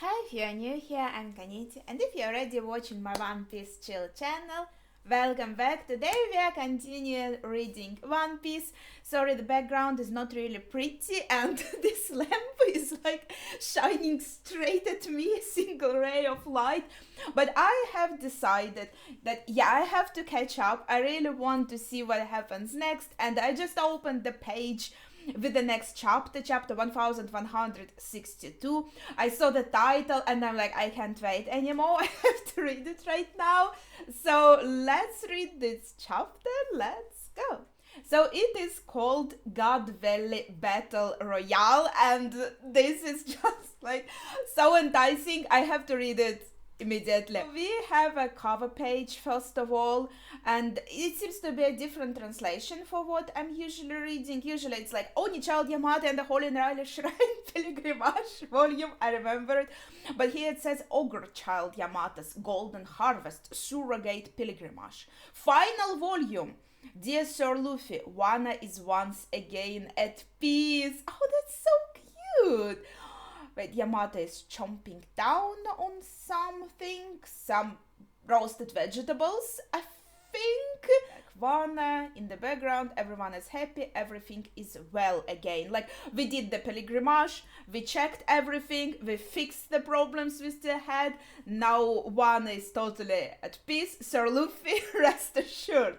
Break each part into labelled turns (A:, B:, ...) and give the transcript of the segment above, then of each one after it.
A: Hi, if you're new here, I'm Kaniti, and if you're already watching my One Piece Chill channel, welcome back. Today we are continuing reading One Piece. Sorry, the background is not really pretty, and this lamp is like shining straight at me, a single ray of light. But I have decided that I have to catch up. I really want to see what happens next, and I just opened the page with the next chapter 1162. I saw the title and I'm like, I can't wait anymore. I have to read it right now. So let's read this chapter. Let's go. So it is called God Valley Battle Royale, and this is just like so enticing. I have to read it immediately. We have a cover page first of all, and it seems to be a different translation for what I'm usually reading. Usually it's like Oni Child Yamata and the Holy Naraila Shrine Pilgrimage volume, I remember it. But here it says Ogre Child Yamata's Golden Harvest Surrogate Pilgrimage. Final volume. Dear Sir Luffy, Wano is once again at peace. Oh, that's so cute. Wait, Yamato is chomping down on something, some roasted vegetables, I think. Wano in the background, everyone is happy, everything is well again. Like, we did the pilgrimage, we checked everything, we fixed the problems we still had. Now Wano is totally at peace. Sir Luffy, rest assured.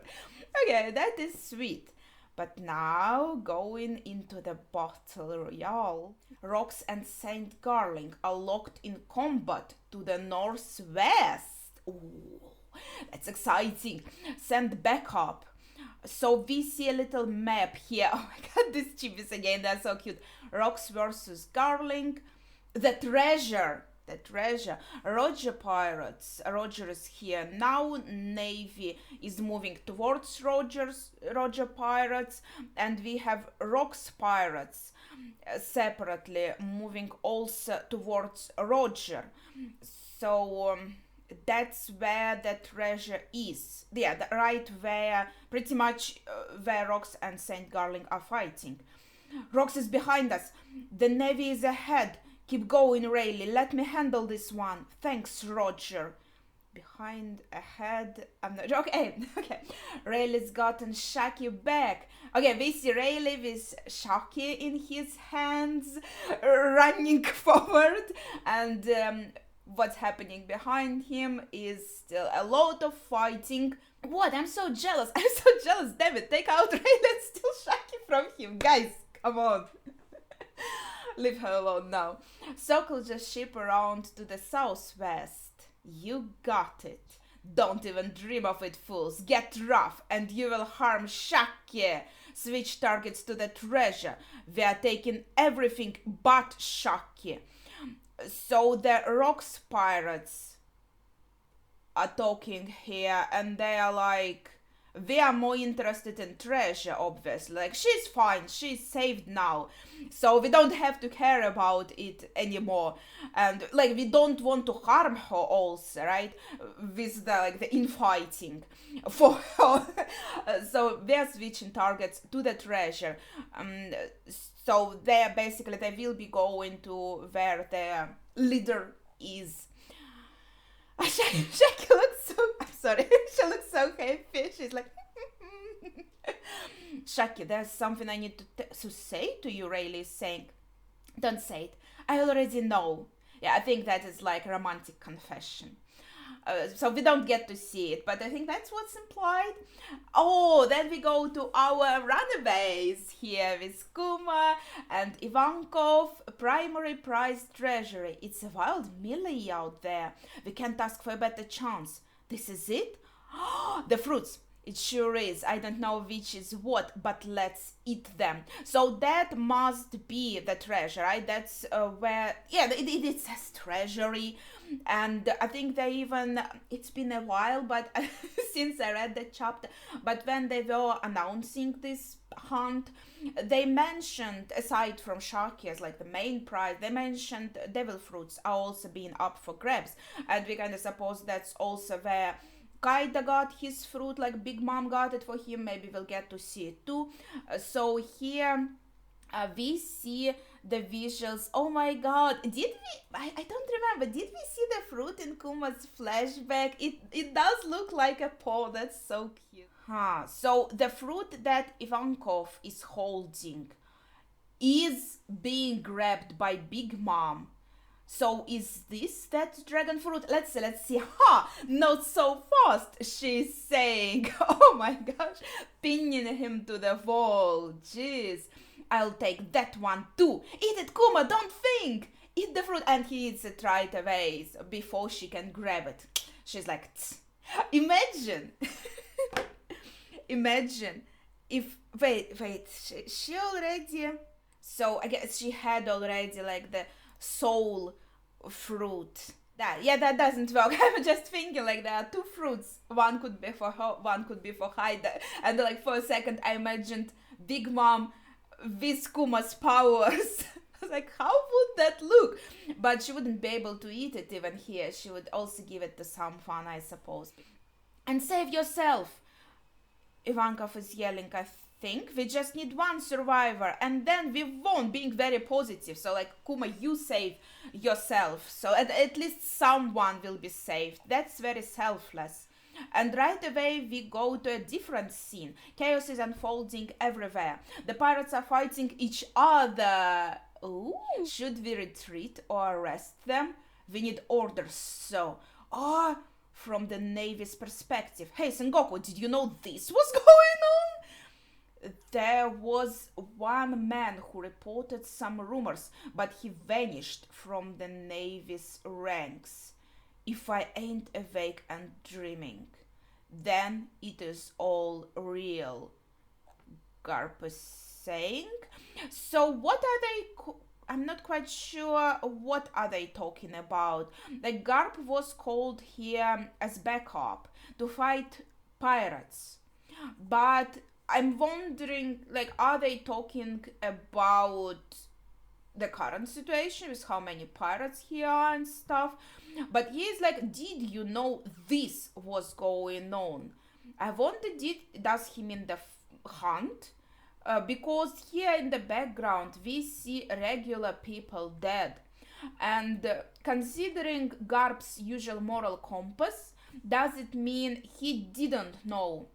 A: Okay, that is sweet. But now, going into the Battle Royale, Rox and Saint Garling are locked in combat to the northwest. Ooh, that's exciting. Send backup. So we see a little map here. Oh my god, these chibis again, they're so cute. Rox versus Garling. The treasure. Roger Pirates. Roger is here now. Navy is moving towards Roger Pirates, and we have Rox Pirates separately moving also towards Roger. So that's where the treasure is. Yeah, right where, pretty much where Rox and Saint Garling are fighting. Rox is behind us. The Navy is ahead. Keep going, Rayleigh. Let me handle this one. Thanks, Roger. Behind, ahead. I'm not. Okay. Rayleigh's gotten Shaki back. Okay, we see Rayleigh with Shaki in his hands, running forward, and what's happening behind him is still a lot of fighting. What? I'm so jealous. Damn it. Take out Rayleigh and steal Shaki from him. Guys, come on. Leave her alone now. Circle the ship around to the southwest. You got it. Don't even dream of it, fools. Get rough and you will harm Shaki. Switch targets to the treasure. We are taking everything but Shaki. So the Rox Pirates are talking here, and they are like, we are more interested in treasure, obviously. Like, she's fine, she's saved now, so we don't have to care about it anymore. And like, we don't want to harm her also, right? With the infighting for her. So they're switching targets to the treasure. So they will be going to where their leader is. Shaki looks so, I'm sorry, she looks so happy. She's like, Shaki, there's something I need to say to you, Rayleigh is saying. Don't say it. I already know. Yeah, I think that is like a romantic confession. So we don't get to see it, but I think that's what's implied. Oh, then we go to our runaways here with Kuma and Ivankov, primary prize treasury. It's a wild melee out there. We can't ask for a better chance. This is it? The fruits. It sure is. I don't know which is what, but let's eat them. So that must be the treasure, right? That's where, yeah, it says treasury. And I think they even, it's been a while, but since I read the chapter, but when they were announcing this hunt, they mentioned, aside from Shaki as like the main prize, they mentioned devil fruits are also being up for grabs. And we kind of suppose that's also where Kaida got his fruit, like Big Mom got it for him. Maybe we'll get to see it too. So here we see the visuals. Oh my god. Did we, I don't remember, did we see the fruit in Kuma's flashback? It does look like a paw. That's so cute. So the fruit that Ivankov is holding is being grabbed by Big Mom. So is this that dragon fruit? Let's see. Not so fast, she's saying. Oh my gosh, pinning him to the wall. Jeez. I'll take that one too. Eat it, Kuma, don't think. Eat the fruit. And he eats it right away before she can grab it. She's like, tss. Imagine. Imagine if, wait, she already, so I guess she had already like the soul fruit. That doesn't work. I'm just thinking like there are two fruits. One could be for her, one could be for Haida. And like for a second I imagined Big Mom with Kuma's powers. I was like, how would that look? But she wouldn't be able to eat it even here. She would also give it to someone, I suppose. And save yourself, Ivankov is yelling, I think. We just need one survivor and then we won, being very positive. So like, Kuma, you save yourself. So at least someone will be saved. That's very selfless. And right away we go to a different scene. Chaos is unfolding everywhere. The pirates are fighting each other. Ooh. Should we retreat or arrest them? We need orders. So, from the Navy's perspective. Hey Sengoku, did you know this was going on? There was one man who reported some rumors, but he vanished from the Navy's ranks. If I ain't awake and dreaming, then it is all real, Garp is saying. So what are they... I'm not quite sure what are they talking about. The Garp was called here as backup to fight pirates. But I'm wondering, like, are they talking about the current situation with how many pirates here are and stuff? But he's like, did you know this was going on? I wonder, does he mean the hunt? Because here in the background we see regular people dead. And considering Garp's usual moral compass, does it mean he didn't know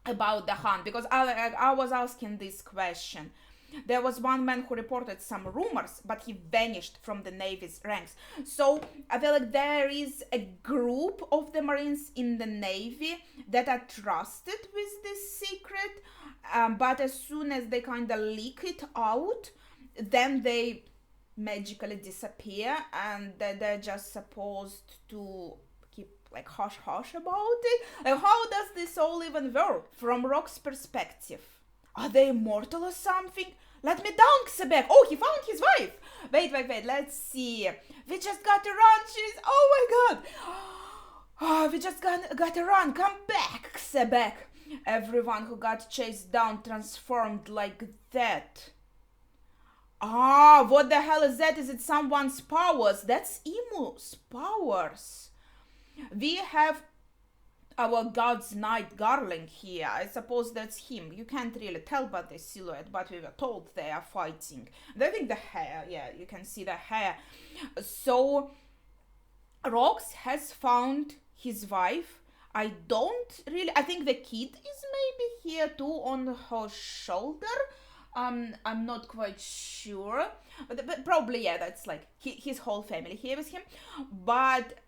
A: about the hunt? Because I was asking this question. There was one man who reported some rumors, but he vanished from the Navy's ranks. So I feel like there is a group of the Marines in the Navy that are trusted with this secret, but as soon as they kind of leak it out, then they magically disappear, and they're just supposed to keep like hush hush about it. Like, how does this all even work from Rock's perspective? Are they immortal or something? Let me down, Xebec. Oh, he found his wife. Wait, let's see. We just got to run. She's... Oh my god. Oh, we just got to run. Come back, Xebec. Everyone who got chased down transformed like that. What the hell is that? Is it someone's powers? That's Imu's powers. We have our God's Knight Garling here. I suppose that's him. You can't really tell by the silhouette, but we were told they are fighting. I think the hair, yeah, you can see the hair. So, Rox has found his wife. I think the kid is maybe here too on her shoulder. I'm not quite sure. But probably, yeah, that's like his whole family here with him. But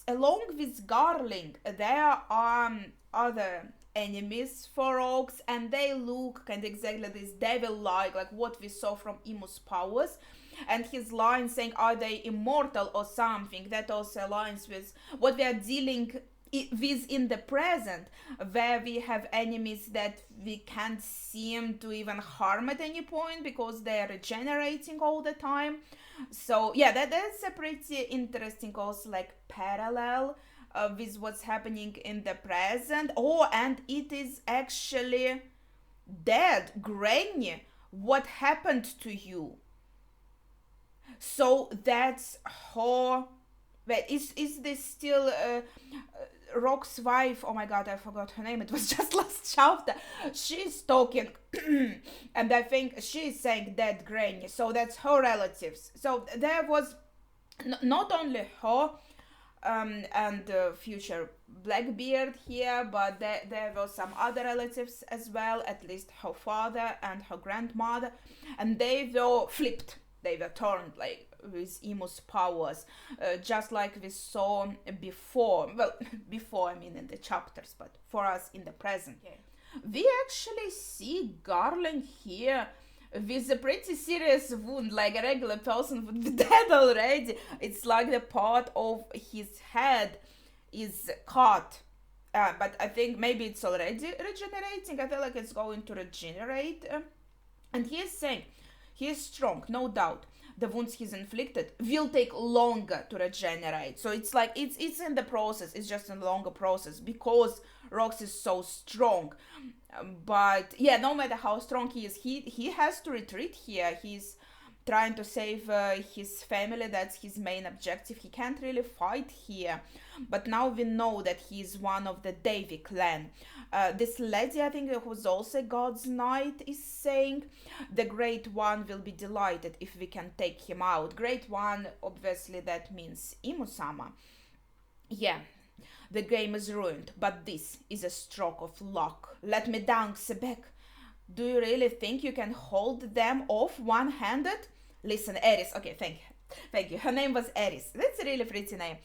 A: along with Garling, there are other enemies for Rox, and they look kind of exactly this devil-like, like what we saw from Imu's powers. And his line saying, are they immortal or something, that also aligns with what we are dealing with in the present, where we have enemies that we can't seem to even harm at any point because they are regenerating all the time. So yeah, that's a pretty interesting also like parallel with what's happening in the present. Oh, and it is actually dead. Granny, what happened to you? So that's her... Wait, is this still... Rock's wife, oh my god, I forgot her name, it was just last chapter, she's talking and I think she's saying dead granny, so that's her relatives. So there was not only her and future Blackbeard here, but there were some other relatives as well, at least her father and her grandmother, and they were flipped, they were turned like with Imu's powers, just like we saw before. Well, before, I mean in the chapters, but for us in the present. Okay. We actually see Garland here with a pretty serious wound, like a regular person would be dead already. It's like the part of his head is cut. But I think maybe it's already regenerating. I feel like it's going to regenerate. And he is saying he is strong, no doubt. The wounds he's inflicted will take longer to regenerate. So it's like it's in the process. It's just a longer process because Rox is so strong. But yeah, no matter how strong he is, he has to retreat here. He's trying to save his family. That's his main objective. He can't really fight here. But now we know that he's one of the Davy clan. This lady, I think, who's also God's knight, is saying the Great One will be delighted if we can take him out. Great One, obviously that means Imusama. Yeah, the game is ruined, but this is a stroke of luck. Let me down, Xebec. Do you really think you can hold them off one-handed? Listen, Eris. Okay, thank you. Her name was Eris. That's a really pretty name.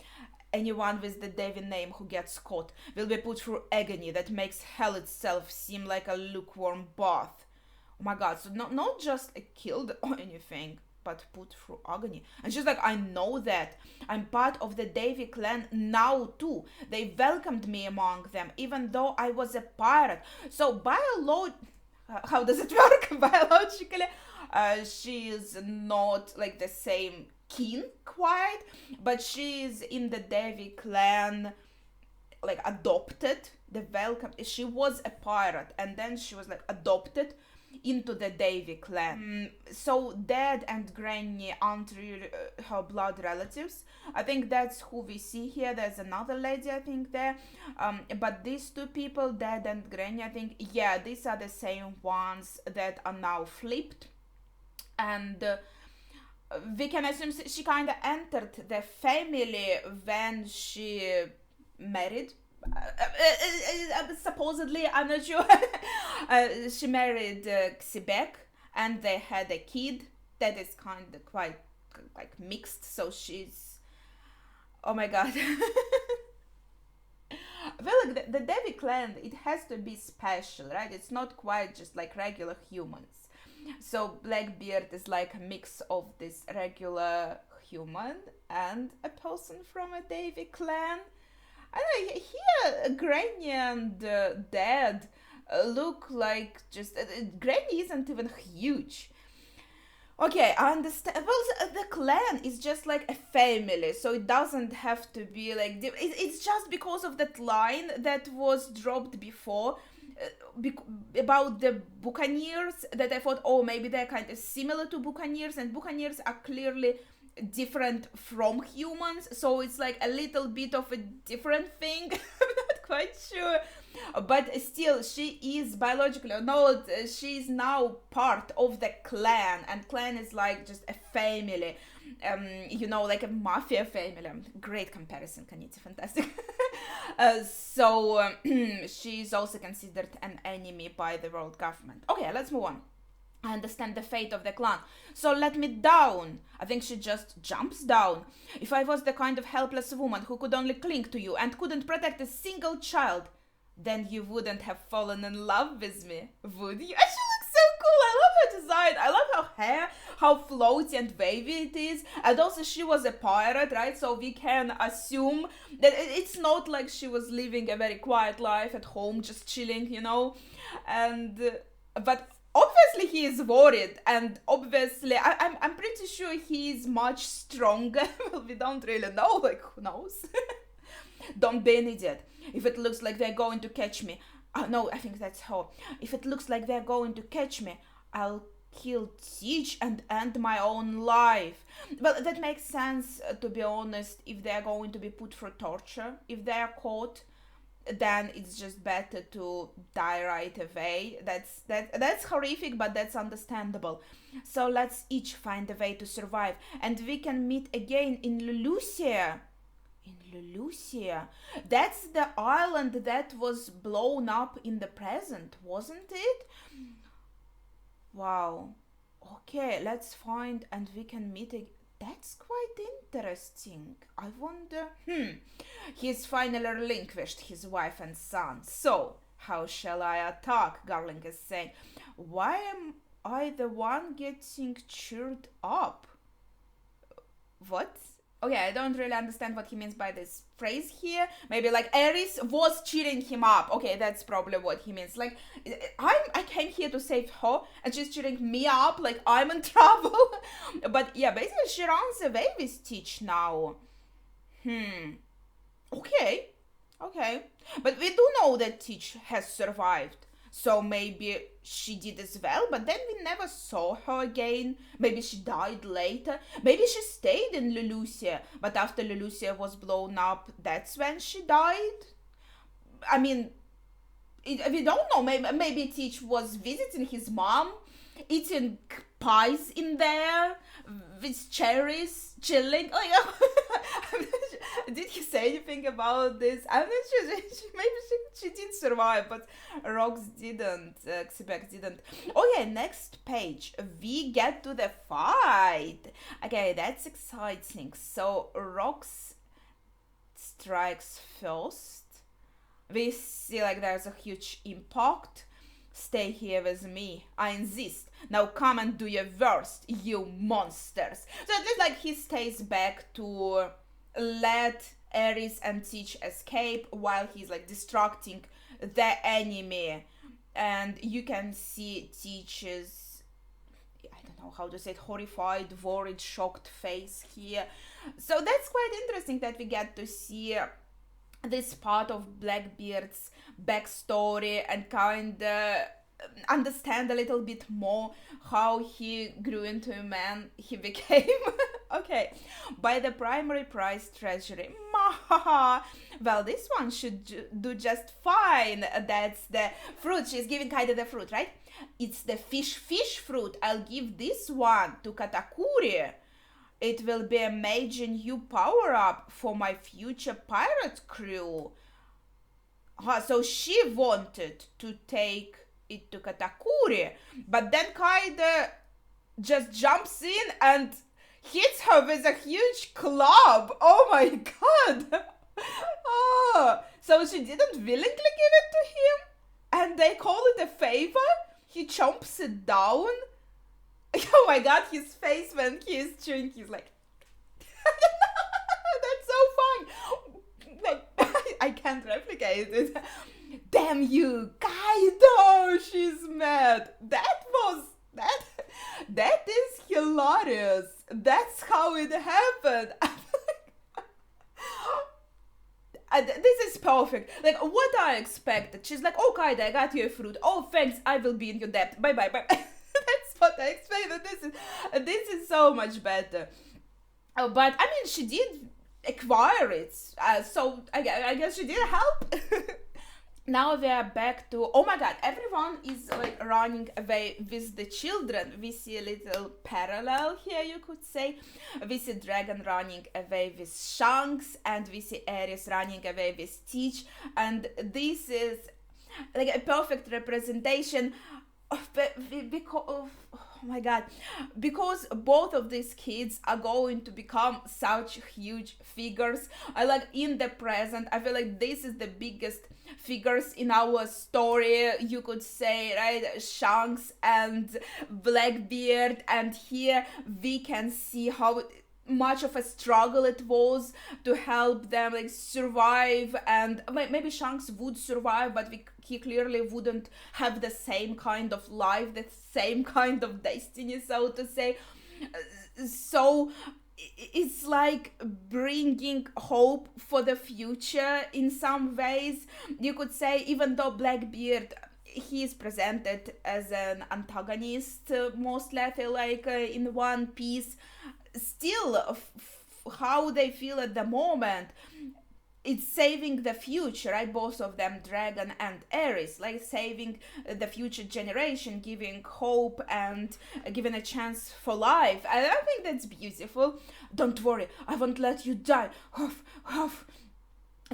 A: Anyone with the Davy name who gets caught will be put through agony that makes hell itself seem like a lukewarm bath. Oh my god, so not just killed or anything, but put through agony. And she's like, I know that. I'm part of the Davy clan now too. They welcomed me among them, even though I was a pirate. So how does it work? Biologically, she is not like the same kin quite, but she is in the Davy clan, like adopted. She was a pirate, and then she was like adopted into the Davy clan. So Dad and Granny aren't really her blood relatives. I think that's who we see here. There's another lady, I think, there. But these two people, Dad and Granny, I think, yeah, these are the same ones that are now flipped. And we can assume she kind of entered the family when she married. Supposedly, I'm not sure. She married Xebec, and they had a kid that is kind of quite like mixed. So she's, oh my god. Well, like the Davy clan, it has to be special, right? It's not quite just like regular humans. So Blackbeard is like a mix of this regular human and a person from a Davy clan. I don't know, here Granny and Dad look like just... Granny isn't even huge. Okay, I understand. Well, the clan is just like a family, so it doesn't have to be like... It's just because of that line that was dropped before about the Buccaneers that I thought, oh, maybe they're kind of similar to Buccaneers, and Buccaneers are clearly different from humans, so it's like a little bit of a different thing. I'm not quite sure, but still, she is biologically or not, she is now part of the clan, and clan is like just a family, you know, like a mafia family. Great comparison, Kaniti, fantastic. So she is also considered an enemy by the world government. Okay, let's move on. I understand the fate of the clan, so let me down. I think she just jumps down. If I was the kind of helpless woman who could only cling to you and couldn't protect a single child, then you wouldn't have fallen in love with me, would you? She looks so cool. I love her design. I love her hair, how floaty and wavy it is. And also she was a pirate, right? So we can assume that it's not like she was living a very quiet life at home, just chilling, you know. And but obviously he is worried, and obviously I'm pretty sure he is much stronger. Well, we don't really know, like, who knows? Don't be an idiot. If it looks like they're going to catch me, no, I think that's her. If it looks like they're going to catch me, I'll kill Teach and end my own life. Well, that makes sense, to be honest, if they're going to be put through torture, if they're caught. then it's just better to die right away. That's horrific, but that's understandable. So let's each find a way to survive, and we can meet again in Lulusia. In Lulusia. That's the island that was blown up in the present, wasn't it? Wow. Okay, let's find and we can meet again. That's quite interesting. I wonder. He's finally relinquished his wife and son. So, how shall I attack? Garling is saying. Why am I the one getting cheered up? What? Okay, I don't really understand what he means by this phrase here. Maybe like Aerys was cheering him up. Okay, that's probably what he means. Like, I came here to save her, and she's cheering me up like I'm in trouble. But yeah, basically she runs away with Teach now. Okay. But we do know that Teach has survived. So maybe she did as well, but then we never saw her again. Maybe she died later. Maybe she stayed in Lulusia, but after Lulusia was blown up, that's when she died. I mean, we don't know. Maybe Teach was visiting his mom, eating pies in there with cherries, chilling. Oh yeah. Did he say anything about this? I'm not sure. Maybe she did survive, but Rox didn't. Xebec didn't. Oh yeah, next page. We get to the fight. Okay, that's exciting. So Rox strikes first. We see like there's a huge impact. Stay here with me, I insist. Now come and do your worst, you monsters. So at least like he stays back to let Aerys and Teach escape while he's like distracting the enemy. And you can see Teach's, I don't know how to say it, horrified, worried, shocked face here. So that's quite interesting that we get to see this part of Blackbeard's backstory and kind of understand a little bit more how he grew into a man he became. Okay, by the primary prize treasury. Well, this one should do just fine. That's the fruit. She's giving Kaede the fruit, right? It's the fish fruit. I'll give this one to Katakuri. It will be a major new power-up for my future pirate crew. So she wanted to take it to Katakuri, but then Kaede just jumps in and hits her with a huge club. Oh my god! So she didn't willingly give it to him, and they call it a favor? He chomps it down? Oh my god, his face when he is chewing, he's like, that's so fun. Like, I can't replicate it. Damn you, Kaido, she's mad. That is hilarious. That's how it happened. This is perfect. Like, what I expected. She's like, oh, Kaido, I got you a fruit. Oh, thanks, I will be in your debt. Bye. That's what I expected. This is so much better. Oh, but, I mean, she did acquire it. So, I guess she did help. Now we are back to, oh my god, everyone is like running away with the children. We see a little parallel here, you could say. We see Dragon running away with Shanks, and we see Aerys running away with Teach, and this is like a perfect representation of, oh my god, because both of these kids are going to become such huge figures. I like in the present, I feel like this is the biggest figures in our story, you could say, right? Shanks and Blackbeard, and here we can see how much of a struggle it was to help them like survive, and maybe Shanks would survive, but he clearly wouldn't have the same kind of life, the same kind of destiny, so to say. So it's like bringing hope for the future in some ways, you could say, even though Blackbeard, he is presented as an antagonist mostly, I feel like, in One Piece. Still, how they feel at the moment, it's saving the future, right? Both of them, Dragon and Aerys, like saving the future generation, giving hope and giving a chance for life. And I think that's beautiful. Don't worry, I won't let you die. Huff, huff.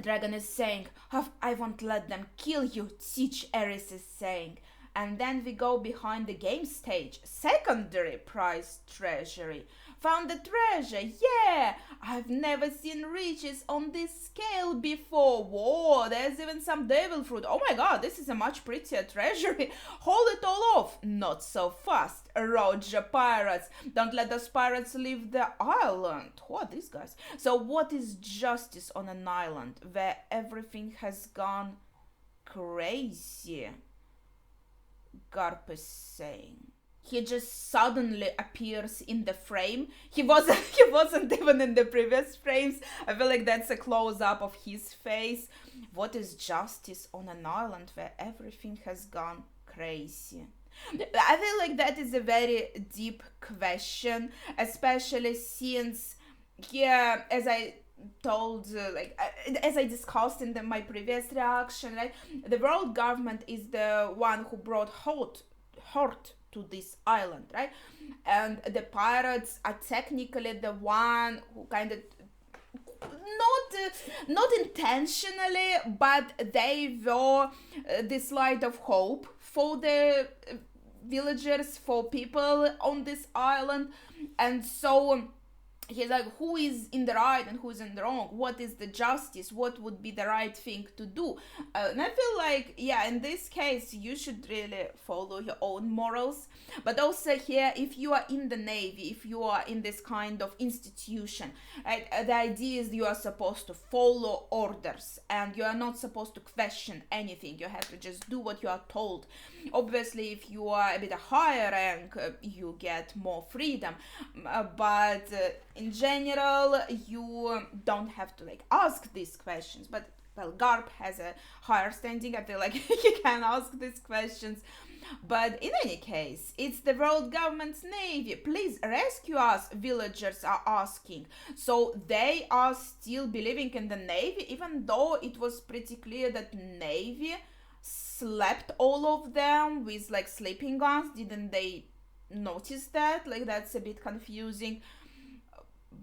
A: Dragon is saying, Huff, I won't let them kill you, Teach, Aerys is saying. And then we go behind the game stage. Secondary prize treasury. Found the treasure, yeah! I've never seen riches on this scale before. Whoa, there's even some devil fruit. Oh my god, this is a much prettier treasury. Hold it all off. Not so fast. Roger, pirates. Don't let those pirates leave the island. Who are these guys? So what is justice on an island where everything has gone crazy? Garp is saying. He just suddenly appears in the frame. He wasn't even in the previous frames. I feel like that's a close-up of his face. What is justice on an island where everything has gone crazy? I feel like that is a very deep question, especially since, yeah, as I told, as I discussed in my previous reaction, right, the world government is the one who brought hurt to this island, right? And the pirates are technically the one who kind of not intentionally, but they were this light of hope for the villagers, for people on this island. And so he's like, who is in the right and who's in the wrong? What is the justice? What would be the right thing to do? And I feel like, yeah, in this case, you should really follow your own morals. But also here, if you are in the Navy, if you are in this kind of institution, right, the idea is you are supposed to follow orders and you are not supposed to question anything. You have to just do what you are told. Obviously, if you are a bit higher rank, you get more freedom. But in general, you don't have to ask these questions. But well, Garp has a higher standing. I feel like he can ask these questions. But in any case, it's the world government's navy. Please rescue us, villagers are asking. So they are still believing in the navy, even though it was pretty clear that navy slapped all of them with sleeping guns. Didn't they notice that? That's a bit confusing.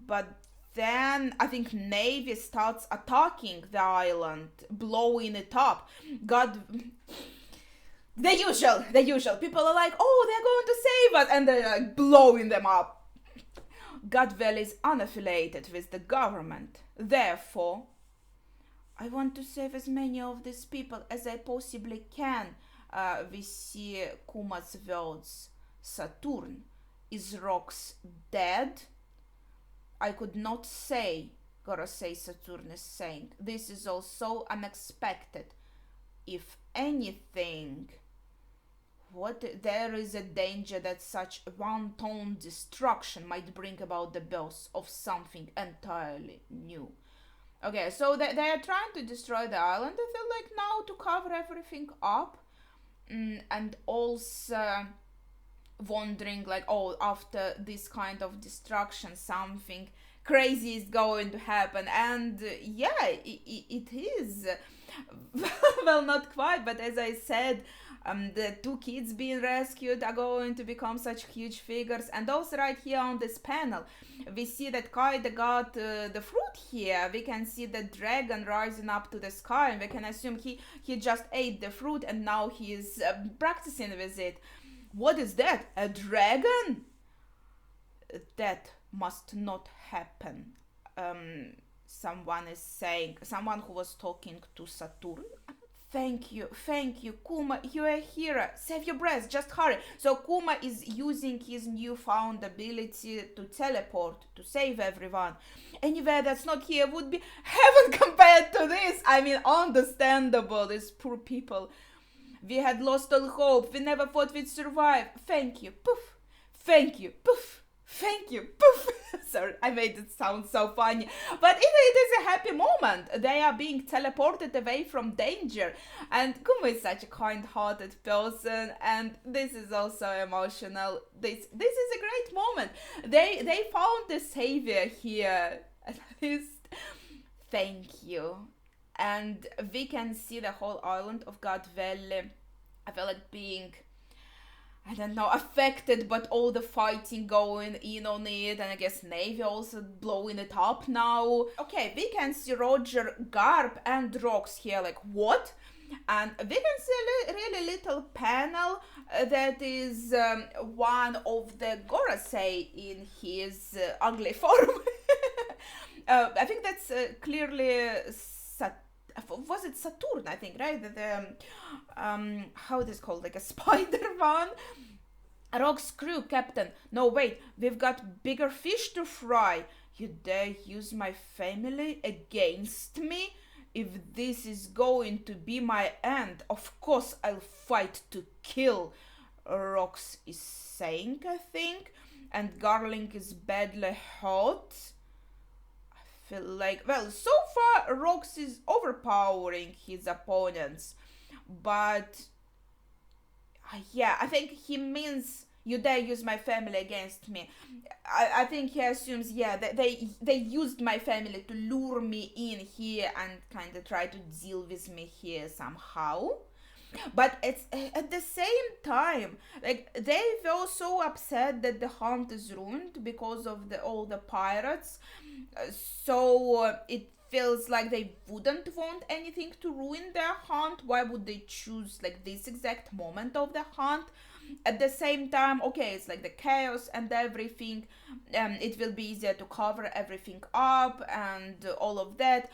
A: But then I think Navy starts attacking the island, blowing it up. God, the usual. People are like, oh, they're going to save us, and they're blowing them up. Godwell is unaffiliated with the government. Therefore, I want to save as many of these people as I possibly can. We see Kuma's words. Saturn, is Rox dead? I could not say, Gorosei Saturn is saying. This is all so unexpected. If anything, there is a danger that such wanton destruction might bring about the birth of something entirely new. Okay, so they are trying to destroy the island. I feel like now to cover everything up, and also wondering after this kind of destruction something crazy is going to happen. And yeah, it is. Well, not quite, but as I said, the two kids being rescued are going to become such huge figures. And also right here on this panel, we see that Kaede got the fruit here. We can see the dragon rising up to the sky, and we can assume he just ate the fruit and now he is practicing with it. What is that? A dragon? That must not happen. Someone is saying, someone who was talking to Saturn. Thank you, Kuma, you're a hero. Save your breath, just hurry. So Kuma is using his newfound ability to teleport to save everyone. Anywhere that's not here would be heaven compared to this. I mean, understandable, these poor people. We had lost all hope. We never thought we'd survive. Thank you. Poof. Thank you. Poof. Thank you. Poof. Sorry, I made it sound so funny. But it is a happy moment. They are being teleported away from danger. And Kuma is such a kind-hearted person. And this is also emotional. This is a great moment. They found the savior here. At least. Thank you. and we can see the whole island of God Valley. I feel like being, I don't know, affected, but all the fighting going in on it, and I guess Navy also blowing it up now. Okay, we can see Roger, Garp, and Rox here, like, what? And we can see a really little panel that is one of the Gorosei in his ugly form. I think that's clearly was it Saturn, I think, right? The how it is called, like a spider one. Rock's crew, Captain. No, wait, we've got bigger fish to fry. You dare use my family against me? If this is going to be my end, of course I'll fight to kill. Rox is saying, I think, and Garling is badly hurt. Feel like, well, so far Rox is overpowering his opponents, but yeah, I think he means you dare use my family against me. I think he assumes, yeah, that they used my family to lure me in here and kind of try to deal with me here somehow. But it's at the same time, like, they were so upset that the hunt is ruined because of all the pirates. So it feels like they wouldn't want anything to ruin their hunt. Why would they choose like this exact moment of the hunt? At the same time, okay, it's like the chaos and everything. It will be easier to cover everything up and all of that.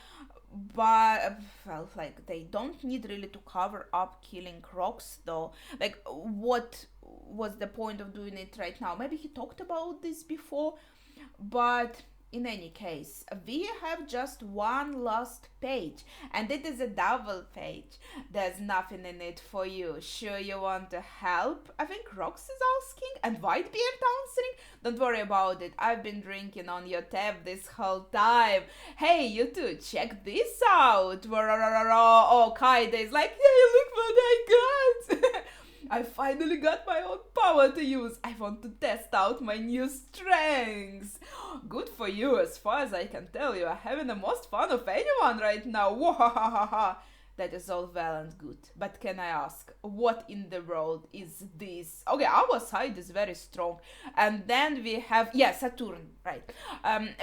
A: But well, like, they don't need really to cover up killing Rox though. Like, what was the point of doing it right now? Maybe he talked about this before, but in any case, we have just one last page, and it is a double page. There's nothing in it for you. Sure you want to help? I think Rox is asking, and Whitebeard answering. Don't worry about it. I've been drinking on your tab this whole time. Hey, you two, check this out. Oh, Kaide is like, hey, look what I got. I finally got my own power to use. I want to test out my new strengths. Good for you. As far as I can tell, you are having the most fun of anyone right now. Wahahaha. That is all well and good. But can I ask, what in the world is this? Okay, our side is very strong. And then we have, yeah, Saturn, right.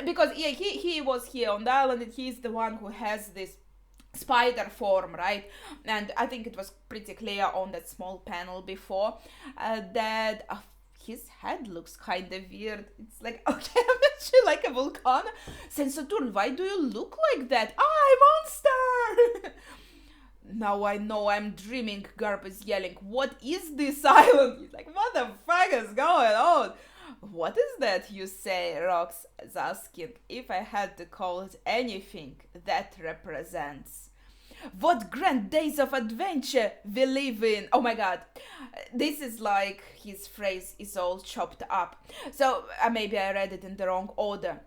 A: Because yeah, he was here on the island, and he's the one who has this spider form, right? And I think it was pretty clear on that small panel before that his head looks kind of weird. It's like, okay, I'm actually like a volcano. Saturn, why do you look like that? Monster! Now I know I'm dreaming. Garp is yelling, what is this island? He's like, what the fuck is going on? What is that you say? Rox is asking. If I had to call it anything, that represents what grand days of adventure we live in. Oh my god, this is like his phrase is all chopped up. So maybe I read it in the wrong order.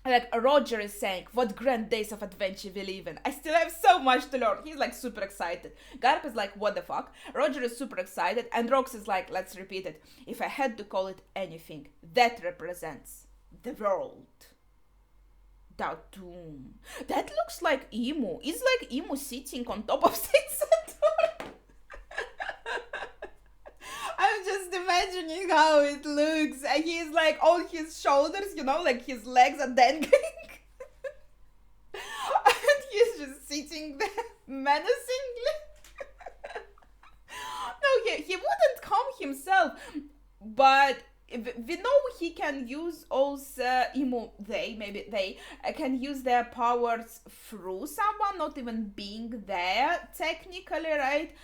A: Like, Roger is saying, what grand days of adventure we live in. I still have so much to learn. He's like super excited. Garp is like, what the fuck? Roger is super excited. And Rox is like, let's repeat it. If I had to call it anything, that represents the world. Datum. That looks like Emu. It's like Emu sitting on top of Saint Saturn. I'm just imagining how it looks. And he's like on his shoulders, you know, like his legs are dangling. And he's just sitting there menacingly. No, he wouldn't come himself. But we know he can use also they can use their powers through someone, not even being there technically, right?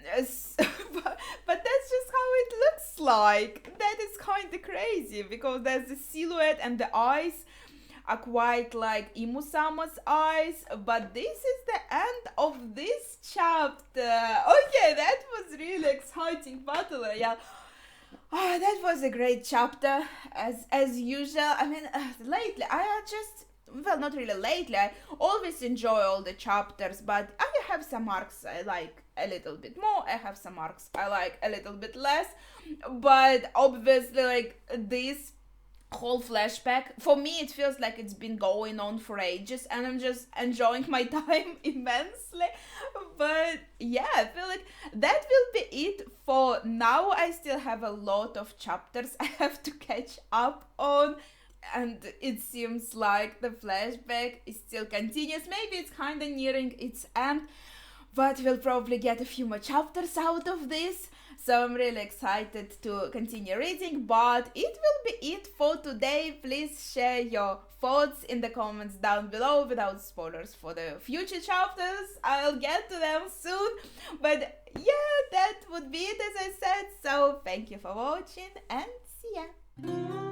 A: But that's just how it looks like. That is kind of crazy because there's the silhouette and the eyes are quite like Imu-sama's eyes, but this is the end of this chapter. Okay, that was really exciting battle royale. That was a great chapter, as usual. I mean, lately, not really lately, I always enjoy all the chapters, but I have some arcs I like a little bit more, I have some arcs I like a little bit less, but obviously, like, this whole flashback. For me, it feels like it's been going on for ages, and I'm just enjoying my time immensely. But yeah, I feel like that will be it for now. I still have a lot of chapters I have to catch up on, and it seems like the flashback is still continuous. Maybe it's kind of nearing its end, but we'll probably get a few more chapters out of this. So I'm really excited to continue reading, but it will be it for today. Please share your thoughts in the comments down below without spoilers for the future chapters. I'll get to them soon. But yeah, that would be it as I said. So thank you for watching and see ya.